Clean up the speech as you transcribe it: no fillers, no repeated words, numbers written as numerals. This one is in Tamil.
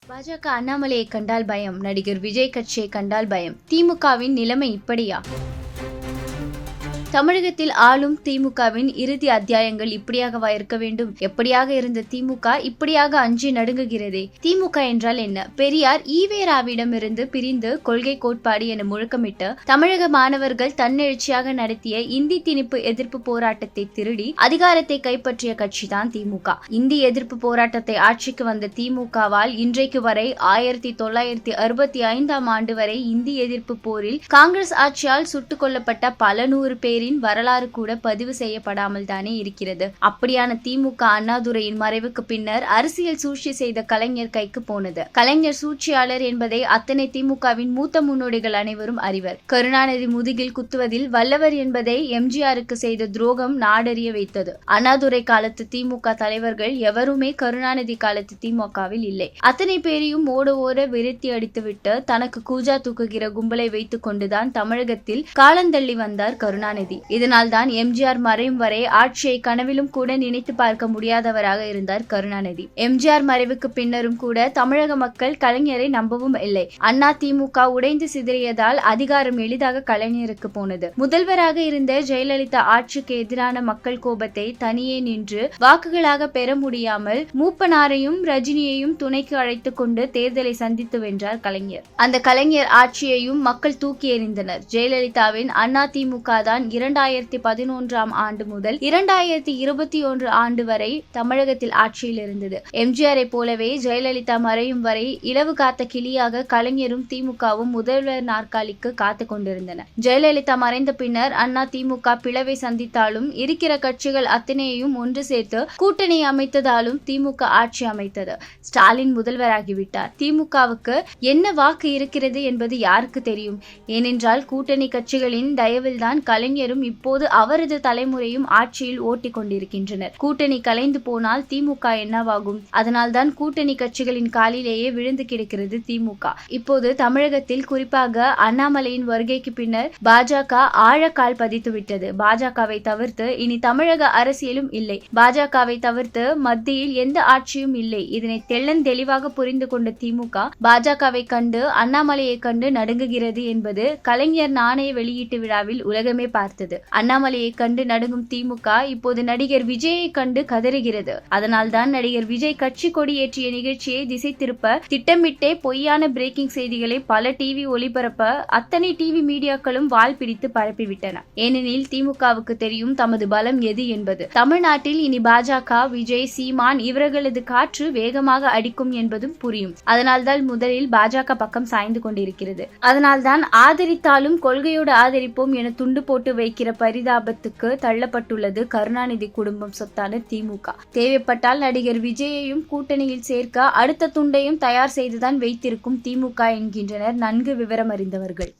பாஜக அண்ணாமலையை கண்டால் பயம், நடிகர் விஜய் கட்சியை கண்டால் பயம். திமுகவின் நிலைமை இப்படியா? தமிழகத்தில் ஆளும் திமுகவின் இறுதி அத்தியாயங்கள் இப்படியாகவா இருக்க வேண்டும்? எப்படியாக இருந்த திமுக இப்படியாக அஞ்சி நடுங்குகிறதே. திமுக என்றால் என்ன? பெரியார் ஈவேராவிடமிருந்து பிரிந்து கொள்கை கோட்பாடு என முழக்கமிட்டு தமிழக மாணவர்கள் தன்னெழுச்சியாக நடத்திய இந்தி திணிப்பு எதிர்ப்பு போராட்டத்தை திருடி அதிகாரத்தை கைப்பற்றிய கட்சிதான் திமுக. இந்தி எதிர்ப்பு போராட்டத்தை ஆட்சிக்கு வந்த திமுகவால் இன்றைக்கு வரை 1965 ஆண்டு வரை இந்தி எதிர்ப்பு போரில் காங்கிரஸ் ஆட்சியால் சுட்டுக் கொல்லப்பட்ட பல நூறு பேர் வரலாறு கூட பதிவு செய்யப்படாமல் தானே இருக்கிறது. அப்படியான திமுக அண்ணாதுரையின் மறைவுக்கு பின்னர் அரசியல் சூழ்ச்சி செய்த கலைஞர் கைக்கு போனது. கலைஞர் சூழ்ச்சியாளர் என்பதை அத்தனை திமுகவின் மூத்த முன்னோடிகள் அனைவரும் அறிவர். கருணாநிதி முதுகில் குத்துவதில் வல்லவர் என்பதை எம்ஜிஆருக்கு செய்த துரோகம் நாடறிய வைத்தது. அண்ணாதுரை காலத்து திமுக தலைவர்கள் எவருமே கருணாநிதி காலத்து திமுகவில் இல்லை. அத்தனை பேரையும் ஓட விரட்டி அடித்துவிட்டு தனக்கு கூஜா தூக்குகிற கும்பலை வைத்துக் கொண்டுதான் தமிழகத்தில் காலந்தள்ளி வந்தார் கருணாநிதி. இதனால் தான் எம்ஜிஆர் மறையும் வரை ஆட்சியை கனவிலும் கூட நினைத்து பார்க்க முடியாதவராக இருந்தார் கருணாநிதி. எம்ஜிஆர் மறைவுக்கு பின்னரும் கூட தமிழக மக்கள் கலைஞரை நம்பவும் இல்லை. அண்ணா திமுக உடைந்து சிதறியதால் அதிகாரம் எளிதாக கலைஞருக்கு போனது. முதல்வராக இருந்த ஜெயலலிதா ஆட்சிக்கு எதிரான மக்கள் கோபத்தை தனியே நின்று வாக்குகளாக பெற முடியாமல் மூப்பனாரையும் ரஜினியையும் துணைக்கு அழைத்துக் கொண்டு தேர்தலை சந்தித்து வென்றார் கலைஞர். அந்த கலைஞர் ஆட்சியையும் மக்கள் தூக்கி எறிந்தனர். ஜெயலலிதாவின் அண்ணா திமுக தான் 2011 ஆண்டு முதல் 2021 ஆண்டு வரை தமிழகத்தில் ஆட்சியில் இருந்தது. எம்ஜிஆரை போலவே ஜெயலலிதா மறையும் வரை இலவு காத்த கிளியாக கலைஞரும் திமுகவும் முதல்வர் நாற்காலிக்கு காத்து கொண்டிருந்தன. ஜெயலலிதா மறைந்த பின்னர் அண்ணா திமுக பிளவை சந்தித்தாலும் இருக்கிற கட்சிகள் அத்தனையையும் ஒன்று சேர்த்து கூட்டணி அமைத்ததாலும் திமுக ஆட்சி அமைத்தது. ஸ்டாலின் முதல்வராகிவிட்டார். திமுகவுக்கு என்ன வாக்கு இருக்கிறது என்பது யாருக்கு தெரியும்? ஏனென்றால் கூட்டணி கட்சிகளின் தயவில்தான் கலைஞரும் இப்போது அவரது தலைமுறையும் ஆட்சியில் ஓட்டிக் கொண்டிருக்கின்றனர். கூட்டணி கலைந்து போனால் திமுக என்னவாகும்? அதனால்தான் கூட்டணி கட்சிகளின் காலிலேயே விழுந்து கிடக்கிறது திமுக. இப்போது தமிழகத்தில் குறிப்பாக அண்ணாமலையின் வருகைக்கு பின்னர் பாஜக ஆழக்கால் பதித்துவிட்டது. பாஜகவை தவிர்த்து இனி தமிழக அரசியலும் இல்லை. பாஜகவை தவிர்த்து மத்தியில் எந்த ஆட்சியும் இல்லை. இதனை தெளிவாக புரிந்து கொண்ட திமுக பாஜகவை கண்டு அண்ணாமலையை கண்டு நடுங்குகிறது என்பது கலைஞர் நாணய வெளியீட்டு விழாவில் உலகமே பார்த்தது. அண்ணாமலையை கண்டு நடுங்கும் திமுக இப்போது நடிகர் விஜயை கண்டு கதறுகிறது. அதனால்தான் நடிகர் விஜய் கட்சி கொடி ஏற்றிய நிகழ்ச்சியை திசை திருப்ப திட்டமிட்டே பொய்யான பிரேக்கிங் செய்திகளை பல டிவி ஒளிபரப்ப அத்தனை டிவி மீடியாக்களும் வால் பிடித்து பரப்பிவிட்டன. ஏனெனில் திமுகவுக்கு தெரியும் தமது பலம் எது என்பது. தமிழ்நாட்டில் இனி பாஜக, விஜய், சீமான் இவர்களது காற்று வேகமாக அடிக்கும் என்பதும் புரியும். அதனால்தான் முதலில் பாஜக பக்கம் சாய்ந்து கொண்டிருக்கிறது. அதனால்தான் ஆதரித்தாலும் கொள்கையோடு ஆதரிப்போம் என துண்டு போட்டு வைக்கிற பரிதாபத்துக்கு தள்ளப்பட்டுள்ளது கருணாநிதி குடும்பம் சொத்தான திமுக. தேவைப்பட்டால் நடிகர் விஜயையும் கூட்டணியில் சேர்க்க அடுத்த துண்டையும் தயார் செய்துதான் வைத்திருக்கும் திமுக என்கின்றனர் நன்கு விவரம் அறிந்தவர்கள்.